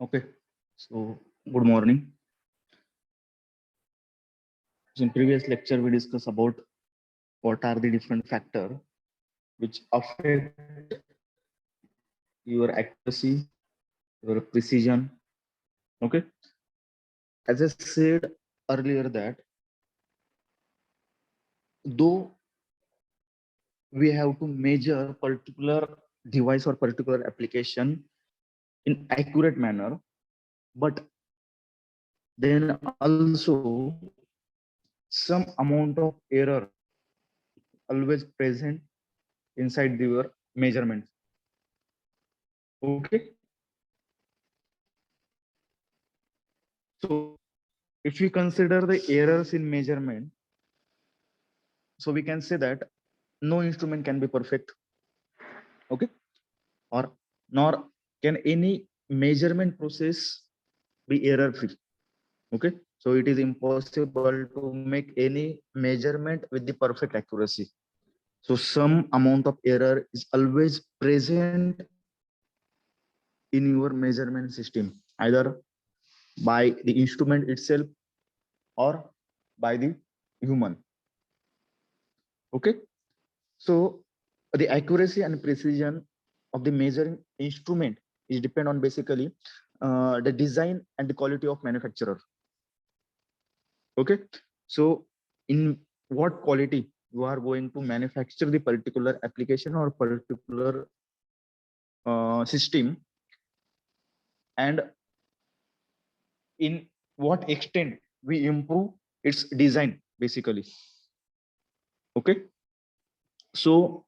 Okay, so good morning. So in previous lecture, we discussed about what are the different factors which affect your accuracy, your precision. Okay, as I said earlier that though we have to measure particular device or particular application in accurate manner, but then also some amount of error always present inside your measurements. Okay, so if we consider the errors in measurement, so we can say that no instrument can be perfect. Okay, or nor can any measurement process be error free. Okay, so it is impossible to make any measurement with the perfect accuracy. So some amount of error is always present in your measurement system, either by the instrument itself or by the human. Okay, so the accuracy and precision of the measuring instrument is depend on basically the design and the quality of manufacturer. Okay, so in what quality you are going to manufacture the particular application or particular system, and in what extent we improve its design basically. Okay, so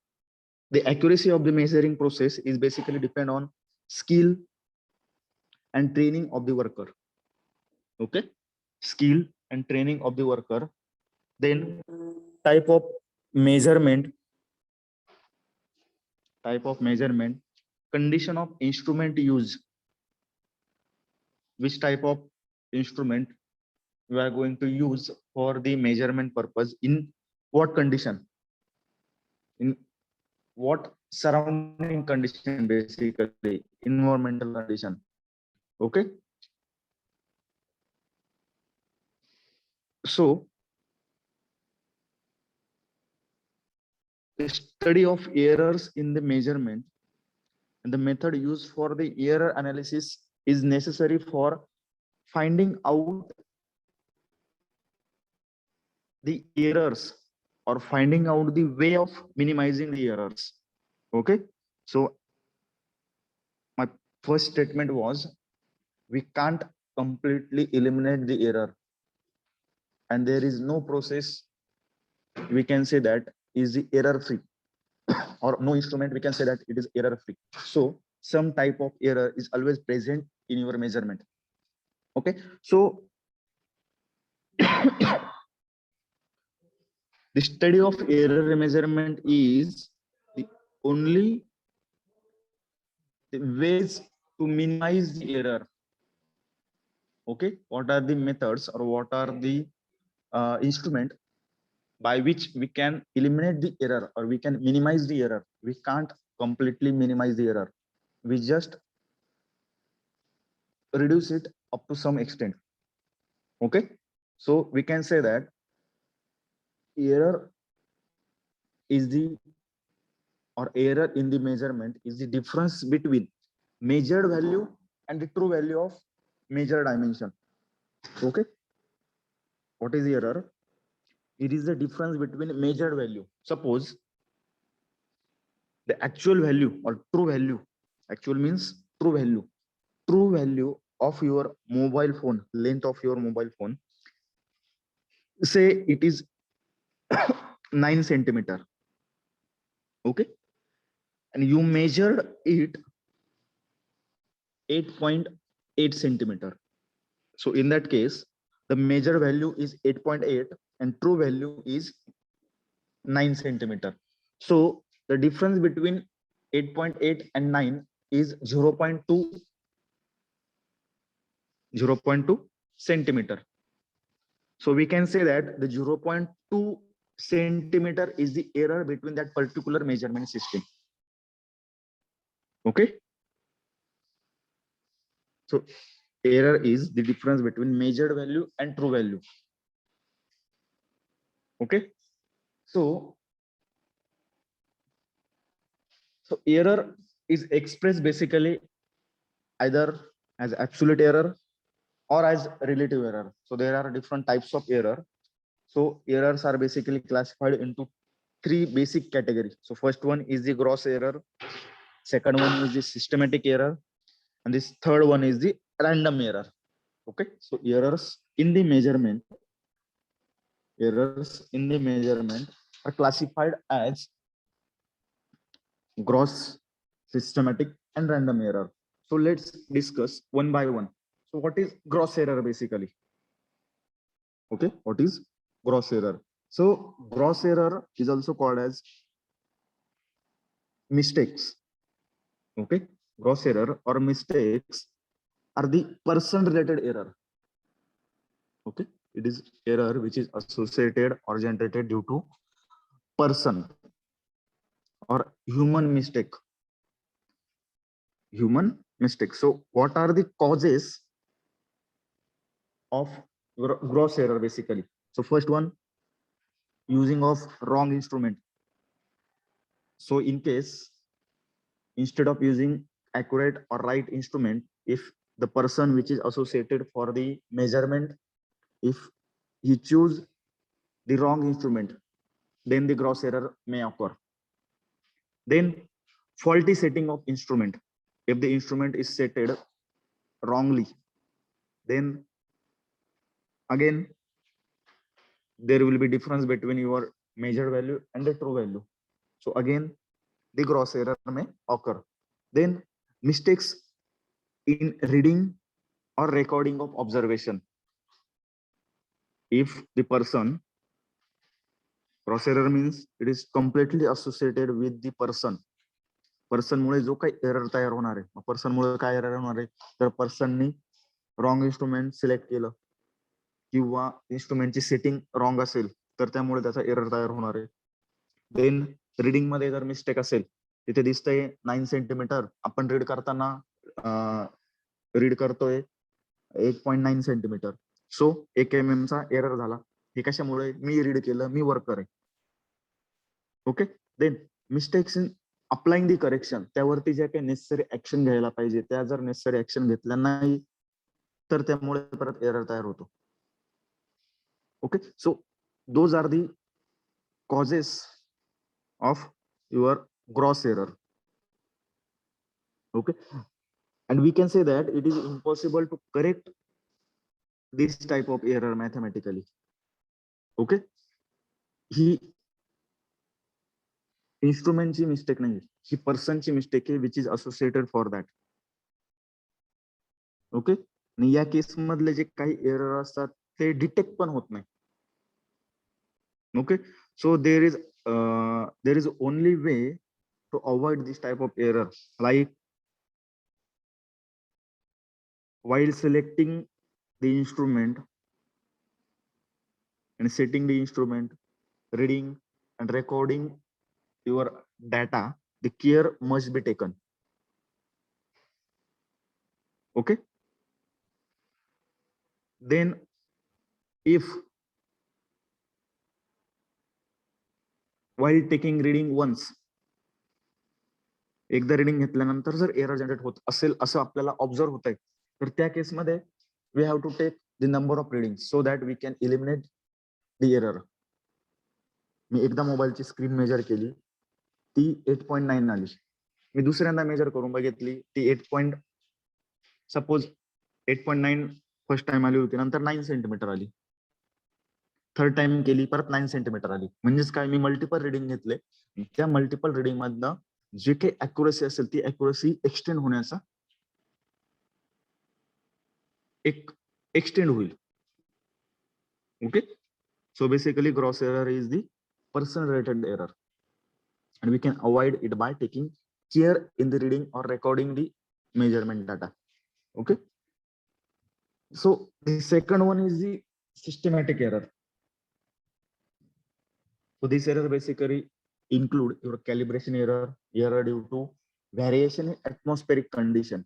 the accuracy of the measuring process is basically depend on skill and training of the worker. Okay, skill and training of the worker, then type of measurement, condition of instrument use, which type of instrument you are going to use for the measurement purpose, in what condition, in what surrounding condition, basically environmental condition. Okay, so the study of errors in the measurement and the method used for the error analysis is necessary for finding out the errors or finding out the way of minimizing the errors. Okay, so my first statement was we can't completely eliminate the error, and there is no process we can say that is the error free, or no instrument we can say that it is error free. So some type of error is always present in your measurement. Okay, so the study of error measurement is the only the ways to minimize the error. Okay, what are the methods or what are the instrument by which we can eliminate the error or we can minimize the error? We can't completely minimize the error, we just reduce it up to some extent. Okay, so we can say that error is the, or error in the measurement is the difference between measured value and the true value of measured dimension. Okay, what is the error? It is the difference between measured value. Suppose the actual value or true value, actual means true value of your mobile phone, length of your mobile phone, say it is 9 centimeter. Okay, and you measured it 8.8 centimeter. So in that case, the measured value is 8.8 and true value is 9 centimeter. So the difference between 8.8 and 9 is 0.2 centimeter. So we can say that the 0.2 centimeter is the error between that particular measurement system. Okay, So error is the difference between measured value and true value. Okay. So error is expressed basically either as absolute error or as relative error. So there are different types of error. So errors are basically classified into three basic categories. So first one is the gross error. Second one is the systematic error. And this third one is the random error. Okay. So errors in the measurement are classified as gross, systematic, and random error. So let's discuss one by one. So what is gross error basically? Okay, what is gross error? So gross error is also called as mistakes. Okay, gross error or mistakes are the person related error. Okay, it is error which is associated or generated due to person or human mistake. So what are the causes of gross error basically? So first one, using of wrong instrument. So in case instead of using accurate or right instrument, if the person which is associated for the measurement, if he choose the wrong instrument, then the gross error may occur. Then faulty setting of instrument. If the instrument is setted wrongly, then again there will be difference between your measured value and the true value. So again the gross error may occur. Then mistakes in reading or recording of observation. If the person, gross error means it is completely associated with the person. Person मुळे जो काही error तयार होणार आहे, person मुळे काय error होणार आहे, तर पर्सननी रॉंग इन्स्ट्रुमेंट सिलेक्ट केलं किंवा इन्स्ट्रुमेंटची सेटिंग रॉंग असेल तर त्यामुळे त्याचा एरर तयार होणार आहे. देन रीडिंग मध्ये जर मिस्टेक असेल, तिथे दिसतंय 9 सेंटीमीटर, आपण रीड करताना रीड करतोय 8.9 सेंटीमीटर. सो 1 mm चा एरर झाला. हे कशामुळे? मी रीड केलं, मी वर्कर आहे. Okay. Then mistakes in applying the correction, त्यावरती ज्या काही नेसेसरी ऍक्शन घ्यायला पाहिजे त्या जर नेसेसरी ऍक्शन घेतल्या नाही तर त्यामुळे परत एरर तयार होतो. Okay. So those are the causes of your gross error. Okay, and we can say that it is impossible to correct this type of error mathematically. Okay, ही इंस्ट्रुमेंटची मिस्टेक नाही, ही पर्सनची मिस्टेक आहे which is associated for that. Okay. आणि या case मधले जे काही एरर असतात ते डिटेक्ट पण होत नाही. Okay. So there is only way to avoid this type of error, like while selecting the instrument and setting the instrument, reading and recording your data, the care must be taken. Okay. Then if while taking reading once, एकदा reading घेतल्यानंतर जर error generate होत असेल असं आपल्याला observe होत आहे, तर त्या केसमध्ये we have to take the number of reading so that we can eliminate the error. मी एकदा मोबाईलची स्क्रीन मेजर केली, ती 8.9 आली. मी दुसऱ्यांदा मेजर करून बघितली, ती 8.9 फर्स्ट टाइम आली होती, नंतर 9 सेंटीमीटर आली. थर्ड टाइम केली, परत 9 सेंटीमीटर आली. म्हणजेच काय, मी मल्टिपल रिडिंग घेतले, त्या मल्टिपल रिडिंग मधनं जे काही अॅक्युरसी असेल ती अॅक्युरसी एक्सटेंड होण्याचा एक एक्सटेंड होईल. Okay. So basically gross error is the person related error and we can avoid it by taking care in the reading or recording the measurement data. Okay. So the second one is the systematic error. So this error basically include your calibration error due to variation in atmospheric condition.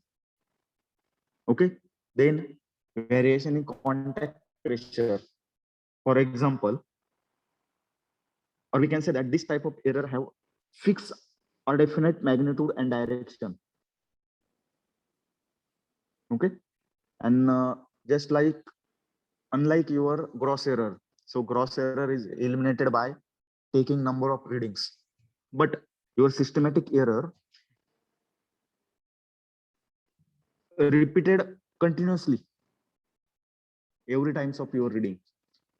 Okay. Then variation in contact pressure. For example, or we can say that this type of error have fixed or definite magnitude and direction. Okay, and just like unlike your gross error, so gross error is eliminated by taking number of readings, but your systematic error repeated continuously every times of your reading.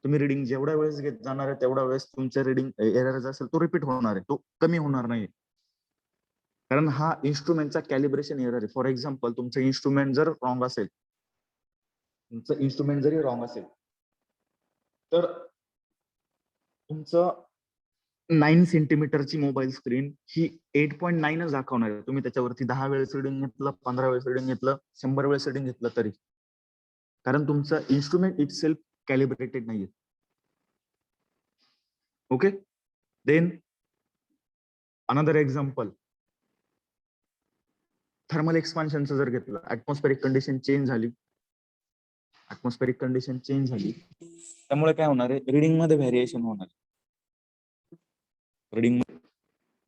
तुम्ही reading जेवढ्या वेळेस घेत जाणार आहे तेवढ्या वेळेस तुमचा reading error जो असेल तो रिपीट होणार आहे, तो कमी होणार नाही. कारण हा इन्स्ट्रुमेंटचा कॅलिब्रेशन एरर आहे. फॉर एक्झाम्पल तुमचं इन्स्ट्रुमेंट जर रॉंग असेल, तुमचं इन्स्ट्रुमेंट जरी रॉंग असेल तर तुमचं 9 सेंटीमीटरची मोबाईल स्क्रीन ही 8.9च दाखवणार आहे. तुम्ही त्याच्यावरती 10 वेळेस रिडिंग घेतलं, 15 वेळेस रिडिंग घेतलं, 100 वेळेस रिडिंग घेतलं तरी, कारण तुमचं इन्स्ट्रुमेंट इट सेल्फ कॅलिब्रेटेड नाहीये. Okay, then another example, thermal एक्सपान्शनचं जर घेतलं, ऍटमॉस्फेरिक कंडिशन चेंज झाली, ऍटमॉस्फेरिक कंडिशन चेंज झाली, त्यामुळे काय होणार आहे, रिडिंग मध्ये व्हेरिएशन होणार आहे, रिडिंग मध्ये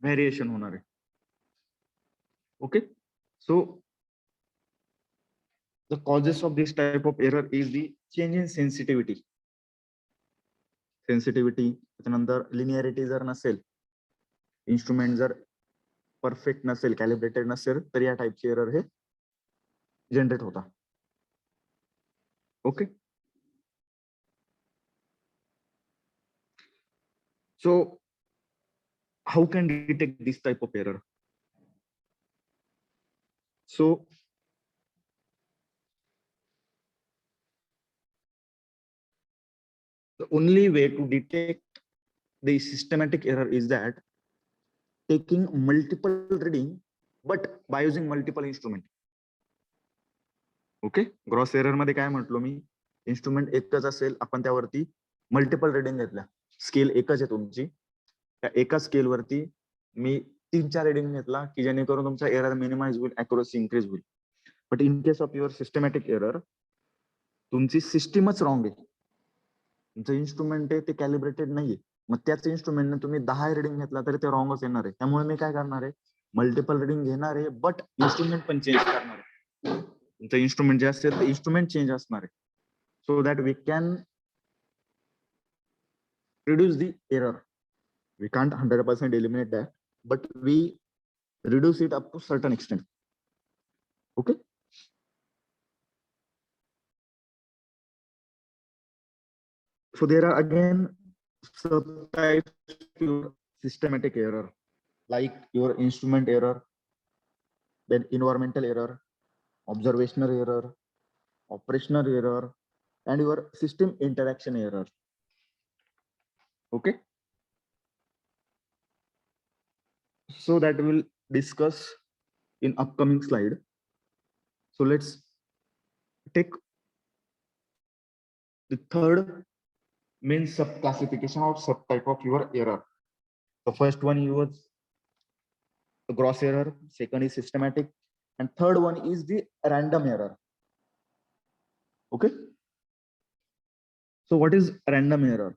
व्हेरिएशन होणार आहे. Okay, so the causes of this type of error is the change in sensitivity. Sensitivity, त्याच्यानंतर लिनियरिटी जर नसेल, इन्स्ट्रुमेंट जर परफेक्ट नसेल, कॅलिब्रेटेड नसेल, तर या टाइपचे एरर हे जनरेट होता. Okay, so how can we detect this type of error? So the only way to detect the systematic error is that taking multiple reading but by using multiple instrument. Okay, gross error मध्ये काय म्हटलो मी, instrument एकच असेल, आपण त्यावरती multiple reading घेतल्या, scale एकच आहे तुमची, त्या एका स्केल वरती मी 3-4 रिडिंग घेतला की जेणेकरून तुमचा एरर मिनिमाइज होईल, अॅक्युरसी इन्क्रीज होईल. But in case of your systematic error, तुमची सिस्टीमच रॉंग आहे, तुमचं इन्स्ट्रुमेंट आहे ते कॅलिब्रेटेड नाहीये, मग त्याच इन्स्ट्रुमेंटने तुम्ही 10 रिडिंग घेतला तरी ते रॉंगच येणार आहे. त्यामुळे मी काय करणार आहे, मल्टिपल रिडिंग घेणार आहे बट इन्स्ट्रुमेंट पण चेंज करणार आहे. तुमचं इन्स्ट्रुमेंट जे असेल ते इन्स्ट्रुमेंट चेंज असणार आहे, so that we can reduce the error. We can't 100% eliminate that, but we reduce it up to certain extent. Okay, so there are again subtypes to systematic error, like your instrument error, then environmental error, observational error, operational error, and your system interaction error. Okay, so that we'll discuss in upcoming slide. So let's take the third main sub classification or subtype of your error. The first one was the gross error, second is systematic, and third one is the random error. Okay, so what is random error?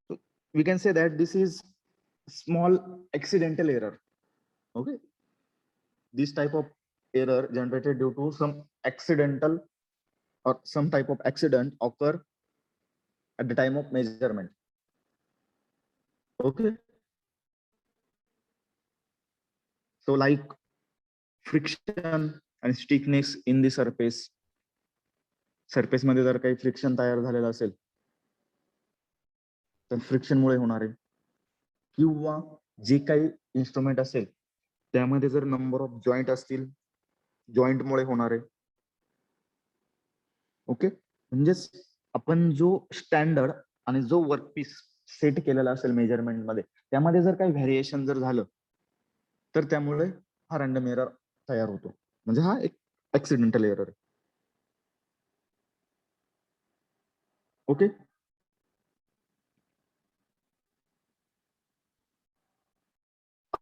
So we can say that this is small accidental error. Okay, this type of error generated due to some accidental or some type of accident occur at the time of measurement. Okay, so like friction and stiffness in the surface, surface मध्ये जर काही friction तयार झालेलं असेल तर friction मुळे होणार आहे, किंवा जे काही इन्स्ट्रुमेंट असेल त्यामध्ये जर नंबर ऑफ जॉईंट असतील, जॉईंट मुळे होणार आहे. ओके, म्हणजेच आपण जो स्टँडर्ड आणि जो वर्कपीस सेट केलेला असेल मेजरमेंट मध्ये, त्यामध्ये जर काही व्हेरिएशन जर झालं तर त्यामुळे हा रँडम एरर तयार होतो, म्हणजे हा एक ऍक्सिडेंटल एरर आहे. Okay,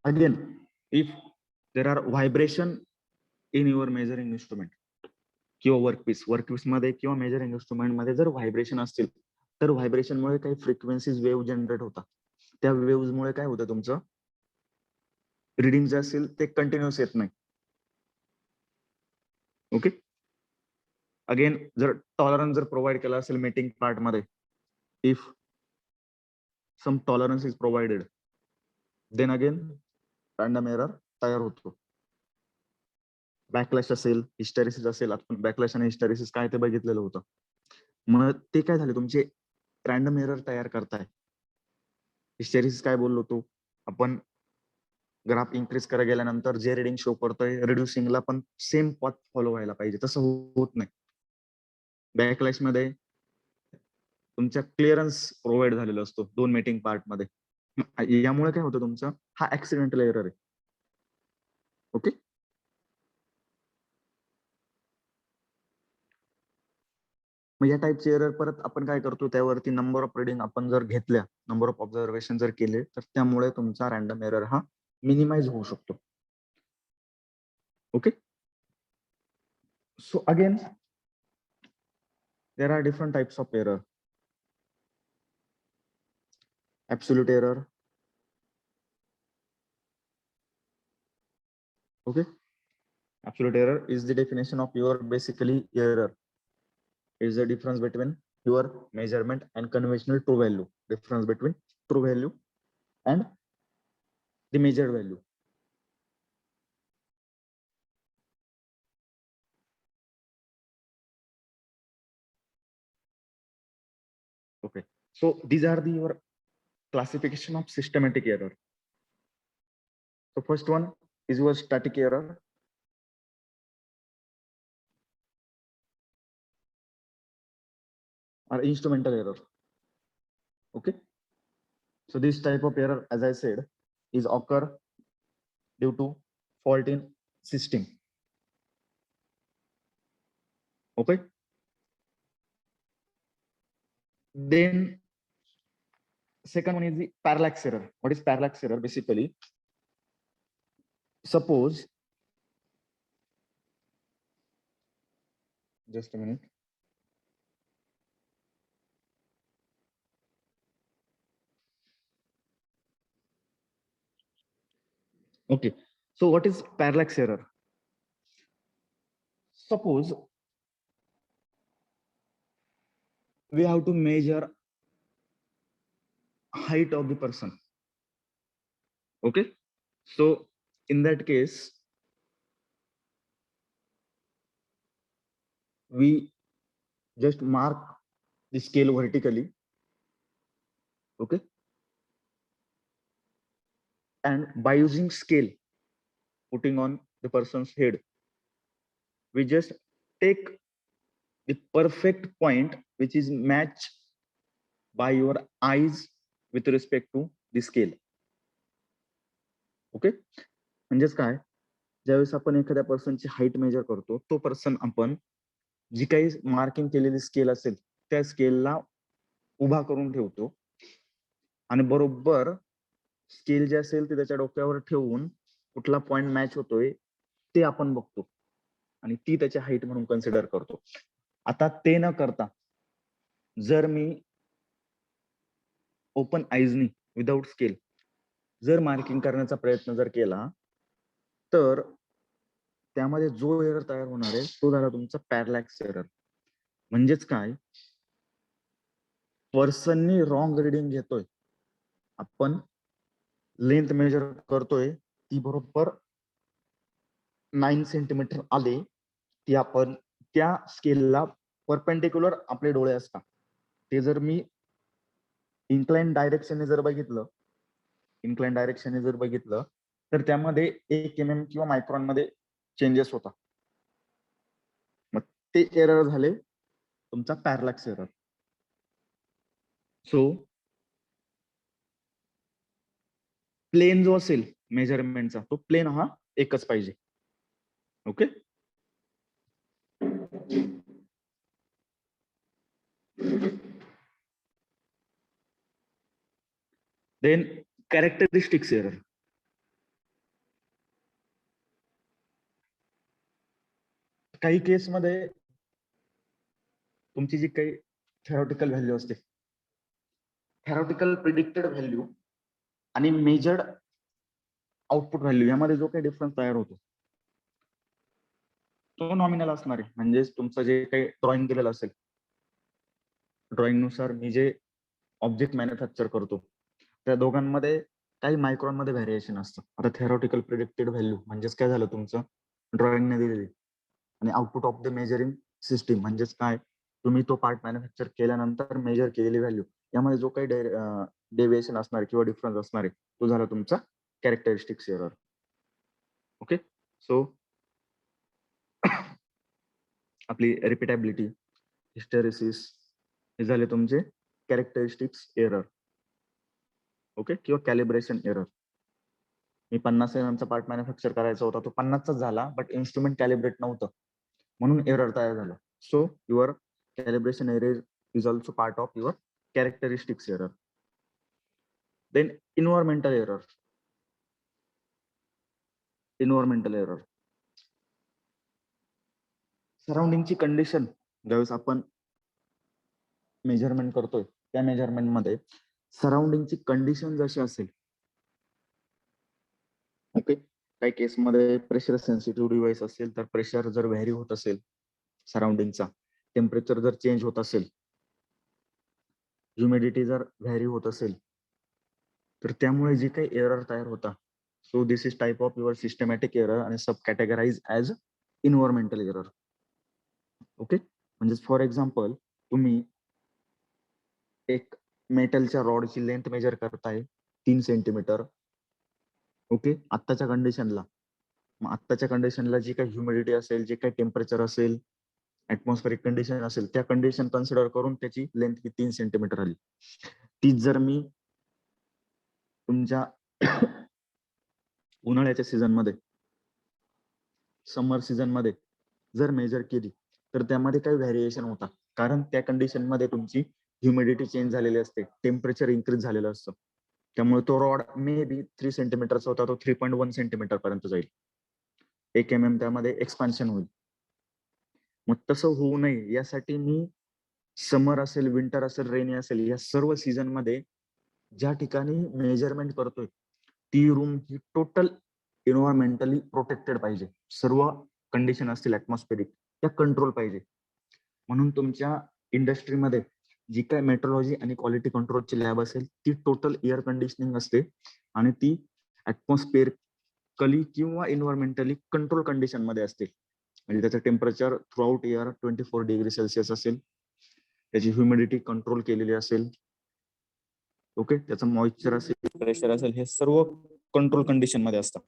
again if there are vibration in your measuring instrument किंवा वर्कपीस मध्ये किंवा मेजरिंग इन्स्ट्रुमेंट मध्ये जर व्हायब्रेशन असतील तर व्हायब्रेशनमुळे काही फ्रिक्वेन्सीज वेव्ह जनरेट होतात. त्या वेव्हमुळे काय होतं, तुमचं रिडिंग जे असेल ते कंटिन्युअस येत नाही. ओके. अगेन जर टॉलरन्स जर प्रोव्हाइड केला असेल मेटिंग पार्ट मध्ये, if some tolerance is provided, then again random error तयार होतो. बॅकलॅश असेल, हिस्टेरिसिस असेल, आपण बॅकलॅश आणि हिस्टेरिसिस काय ते बघितलेलं होतं. मग ते काय झाले, तुमचे रॅन्डम एरर तयार करताय. हिस्टेरिसिस काय बोललो तो, आपण ग्राफ इन्क्रीज करायला गेल्यानंतर जे रिडिंग शो करतोय रिड्युसिंगला पण सेम पॉथ फॉलो व्हायला पाहिजे, तसं होत नाही. बॅकलॅश मध्ये तुमच्या क्लिअरन्स प्रोव्हाइड झालेला असतो 2 मीटिंग पार्ट मध्ये. यामुळे काय होतं, तुमचं हा ऍक्सिडेंटल एरर आहे. ओके. मग या टाईपचे एरर परत आपण काय करतो, त्यावरती नंबर ऑफ रिडिंग आपण जर घेतल्या, नंबर ऑफ ऑब्झर्वेशन जर केले, तर त्यामुळे तुमचा रॅन्डम एरर हा मिनिमाइज होऊ शकतो. Okay. So again there are different types of error. Absolute error. Okay. Absolute error is the definition of your basically error. Is the difference between your measurement and conventional true value. Difference between true value and the measured value. Okay. So these are the your classification of systematic error. So first one is your static error. Or instrumental error. Okay. So this type of error, as I said, is occur due to fault in system. Okay. Then second one is the parallax error. What is parallax error? Basically, suppose, just a minute. Okay. So what is parallax error? Suppose we have to measure height of the person. Okay. So in that case, we just mark the scale vertically. Okay. And by using scale, putting on the person's head, we just take the perfect point which is matched by your eyes with respect to the scale. Okay. म्हणजेच काय, ज्यावेळेस आपण एखाद्या पर्सनची height major करतो, तो person आपण जी काही marking केलेली स्केल असेल त्या स्केलला उभा करून ठेवतो आणि बरोबर स्केल जे असेल ते त्याच्या डोक्यावर ठेवून कुठला पॉइंट मॅच होतोय ते आपण बघतो आणि ती त्याची हाईट म्हणून कन्सिडर करतो. आता ते न करता जर मी ओपन आईजनी विदाउट स्केल जर मार्किंग करण्याचा प्रयत्न जर केला, तर त्यामध्ये जो एरर तयार होणार आहे तो झाला तुमचा पॅरलॅक्स एरर. म्हणजेच काय, पर्सननी रॉंग रिडिंग घेतोय, आपण लेंथ मेजर करतोय, ती बरोबर 9 सेंटीमीटर आले, ती आपण त्या स्केलला परपेंडिक्युलर आपले डोळे असतात, ते जर मी इन्क्लाइन डायरेक्शनने जर बघितलं, तर त्यामध्ये 1 mm किंवा मायक्रॉन मध्ये चेंजेस होतात. मग ते एरर झाले तुमचा पॅरलॅक्स एरर. सो प्लेन जो असेल मेजरमेंटचा, तो प्लेन हा एकच पाहिजे. ओके. Then characteristics error. काही केसमध्ये तुमची जी काही थेरॉटिकल व्हॅल्यू असते, थेरॉटिकल प्रिडिक्टेड व्हॅल्यू आणि मेजर्ड आउटपुट व्हॅल्यू यामध्ये जो काही डिफरन्स तयार होतो तो नॉमिनल असणार आहे. म्हणजेच तुमचं जे काही ड्रॉइंग केलेलं असेल, ड्रॉइंग नुसार मी जे ऑब्जेक्ट मॅन्युफॅक्चर करतो त्या दोघांमध्ये काही मायक्रॉन मध्ये व्हॅरिएशन असतं. आता थेरॉटिकल प्रिडिक्टेड व्हॅल्यू म्हणजेच काय झालं, तुमचं ड्रॉइंगने दिलेली, आणि output of the measuring system म्हणजेच काय, तुम्ही तो पार्ट मॅन्युफॅक्चर केल्यानंतर मेजर केलेली व्हॅल्यू यामध्ये जो काही डेव्हिएशन असणार किंवा डिफरन्स असणार आहे तो झाला तुमचा कॅरेक्टरिस्टिक्स एरर. ओके, सो आपली रिपिटेबिलिटी, हिस्टेरिसिस हे झाले तुमचे कॅरेक्टरिस्टिक्स एरर. ओके, किंवा कॅलिब्रेशन एरर. मी 50 mm चा पार्ट मॅन्युफॅक्चर करायचा होता, तो 50चाच झाला, बट इन्स्ट्रुमेंट कॅलिब्रेट नव्हतं म्हणून एरर तयार झालं. So your calibration error is also part of your characteristics error. Then environmental error. Environmental error, सराउंडिंगची कंडिशन ज्यावेळेस आपण मेजरमेंट करतोय त्या मेजरमेंट मध्ये सराउंडिंगची कंडिशन जशी असेल, ओके, काही केसमध्ये प्रेशर सेन्सिटिव्ह डिव्हाइस असेल तर प्रेशर जर व्हॅरी होत असेल सराउंडिंगचा, टेम्परेचर जर चेंज होत असेल, ह्युमिडिटी जर व्हॅरी होत असेल, तर त्यामुळे जे काही एरर तयार होता, so this is type of your systematic error आणि सब कॅटेगराइज ऍज इन्व्हायरमेंटल एरर. ओके, म्हणजे फॉर एक्झाम्पल तुम्ही एक मेटलच्या रॉडची लेंथ मेजर करताय 3 सेंटीमीटर. ओके, आत्ताच्या कंडिशनला, मग आत्ताच्या कंडिशनला जी काही ह्युमिडिटी असेल, जे काही टेम्परेचर असेल, ऍटमॉस्फेरिक कंडिशन असेल, त्या कंडिशन कन्सिडर करून त्याची लेंथ ही 3 सेंटीमीटर आली. तीच जर मी तुमच्या उन्हाळ्याच्या सीझन मध्ये, समर सीझन मध्ये जर मेजर केली तर त्यामध्ये काही व्हॅरिएशन होता, कारण त्या कंडिशन मध्ये तुमची ह्युमिडिटी चेंज झालेली असते, टेम्परेचर इन्क्रीज झालेलं असतं. त्यामुळे तो रॉड मे बी 3 सेंटीमीटरचा होता, तो 3.1 सेंटीमीटर पर्यंत जाईल. 1 mm त्यामध्ये एक्सपान्शन होईल. मग तसं होऊ नये यासाठी मी समर असेल, विंटर असेल, रेनी असेल, या सर्व सीझन मध्ये ज्या ठिकाणी मेजरमेंट करतोय ती रूम ही टोटल एन्व्हायरमेंटली प्रोटेक्टेड पाहिजे. सर्व कंडिशन असतील ऍटमॉस्फेरिक त्या कंट्रोल पाहिजे. म्हणून तुमच्या इंडस्ट्रीमध्ये जी काय मेट्रोलॉजी आणि क्वालिटी कंट्रोलची लॅब असेल ती टोटल एअर कंडिशनिंग असते आणि ती ऍटमॉस्फेरिकली किंवा एन्व्हायरमेंटली कंट्रोल कंडिशन मध्ये असते. म्हणजे त्याचं temperature through out year 24 degree Celsius असेल, त्याची ह्युमिडिटी कंट्रोल केलेली असेल, ओके, त्याचं मॉइश्चर असेल, प्रेशर असेल, हे सर्व कंट्रोल कंडिशन मध्ये असतात.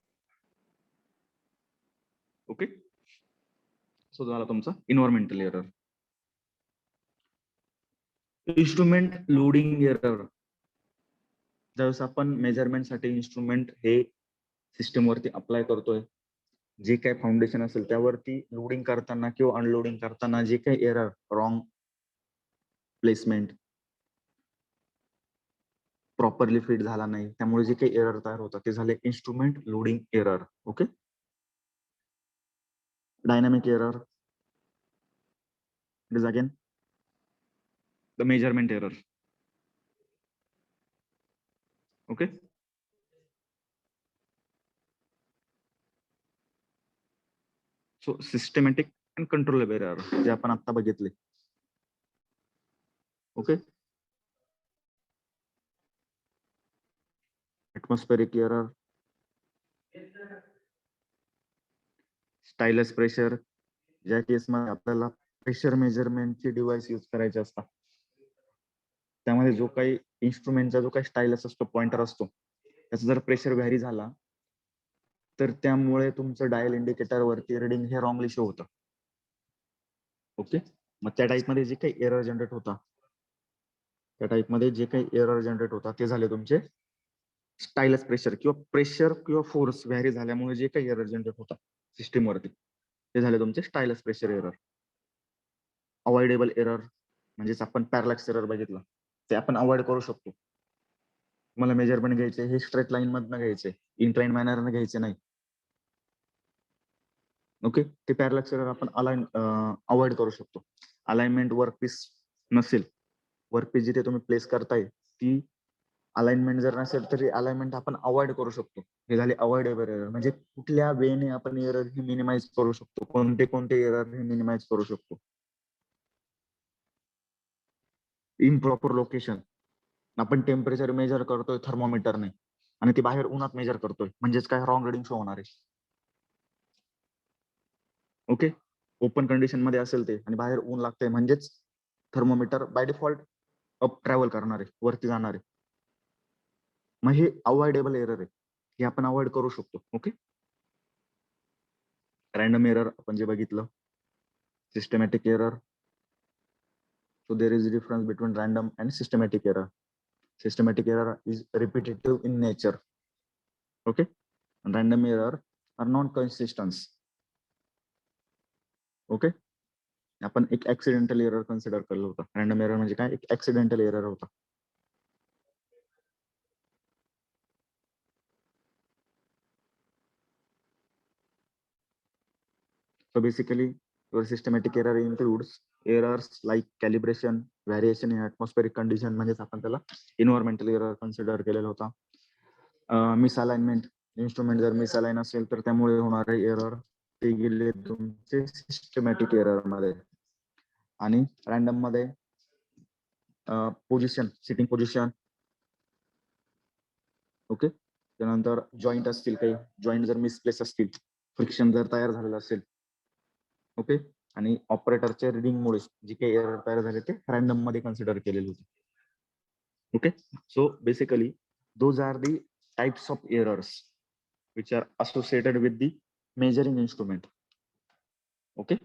ओके, सो झाला तुमचा environmental error. Instrument loading error. ज्यावेळेस आपण मेजरमेंट साठी इन्स्ट्रुमेंट हे सिस्टम वरती अप्लाय करतोय, जे काही फाउंडेशन असेल त्यावरती लोडिंग करताना किंवा अनलोडिंग करताना जे काही error, wrong placement, properly fit झाला नाही, त्यामुळे जे काही एरर तयार होतात ते झाले instrument loading error. Okay, dynamic error, it is again the measurement error. Okay, so systematic and controllable error जे आपण आता बघितले. Okay, atmospheric error, stylus pressure, ज्या केसमध्ये आपल्याला प्रेशर मेजरमेंटचे डिव्हाइस यूज करायचे असतात, त्यामध्ये जो काही इन्स्ट्रुमेंटचा जो काही स्टायलस असतो, पॉइंटर असतो, त्याचा जर प्रेशर व्हॅरी झाला तर त्यामुळे तुमचं डायल इंडिकेटर वरती रिडिंग हे रॉंगली शो होतं. ओके, मग त्या टाईप मध्ये जे काही एरर जनरेट होता, त्या टाईप मध्ये जे काही एरर जनरेट होता ते झाले तुमचे स्टायलस प्रेशर किंवा प्रेशर किंवा फोर्स व्हॅरी झाल्यामुळे जे काही एरर जनरेट होता सिस्टीम वरती ते झाले तुमचे stylus pressure error. Avoidable error म्हणजेच आपण पॅरलॅक्स एरर बघितलं, ते आपण अवॉइड करू शकतो. तुम्हाला मेजरमेंट घ्यायचे हे स्ट्रेट लाईन मधनं घ्यायचे, इनक्लाइन मॅनरनं घ्यायचे नाही. ओके, ते पॅरलॅक्स एरर आपण अवॉइड करू शकतो. अलाइनमेंट वर्कपीस नसेल, वर्कपीस जिथे तुम्ही प्लेस करताय ती अलाइनमेंट जर नसेल तरी अलाइनमेंट आपण अवॉइड करू शकतो. हे झाले अवॉइडेबल एरर, म्हणजे कुठल्या वेने आपण एरर हे मिनिमाइज करू शकतो, कोणते कोणते एरर हे मिनिमाइज करू शकतो. इम्प्रॉपर लोकेशन, आपण टेम्परेचर मेजर करतोय थर्मोमीटरने आणि ती बाहेर उन्हात मेजर करतोय, म्हणजेच काय रॉंग रिडिंग शो होणार आहे. ओके, ओपन कंडिशन मध्ये असेल ते आणि बाहेर ऊन लागतंय, म्हणजेच thermometer by default up travel करणार आहे, वरती जाणार आहे. मग हे अवॉइडेबल एरर आहे, हे आपण अवॉइड करू शकतो. ओके, रॅन्डम एरर आपण जे बघितलं, systematic error. So there is a difference between random and systematic error. Systematic error is repetitive in nature. Okay, and random error are non-consistent. Okay, आपण एक accidental error consider केलं होतं. Random error म्हणजे काय, एक accidental error होता. So basically your systematic error includes errors like calibration, variation in atmospheric condition, म्हणजेच आपण त्याला environmental error कन्सिडर केलेला होता. मिसअलाइनमेंट, इन्स्ट्रुमेंट जर मिसअलाइन असेल तर त्यामुळे होणारे एरर ते गेले तुमचे सिस्टमॅटिक एरर मध्ये. आणि रॅन्डम मध्ये पोझिशन, सिटिंग पोझिशन. ओके, त्यानंतर जॉईंट असतील, काही जॉईंट जर मिसप्लेस असतील, फ्रिक्शन जर तयार झालेलं असेल. ओके, आणि ऑपरेटरच्या रिडिंगमुळे जे काही एरर तयार झाले ते रॅन्डम मध्ये कन्सिडर केलेले होते. Okay, so basically those are the types of errors which are associated with the measuring instrument. Okay.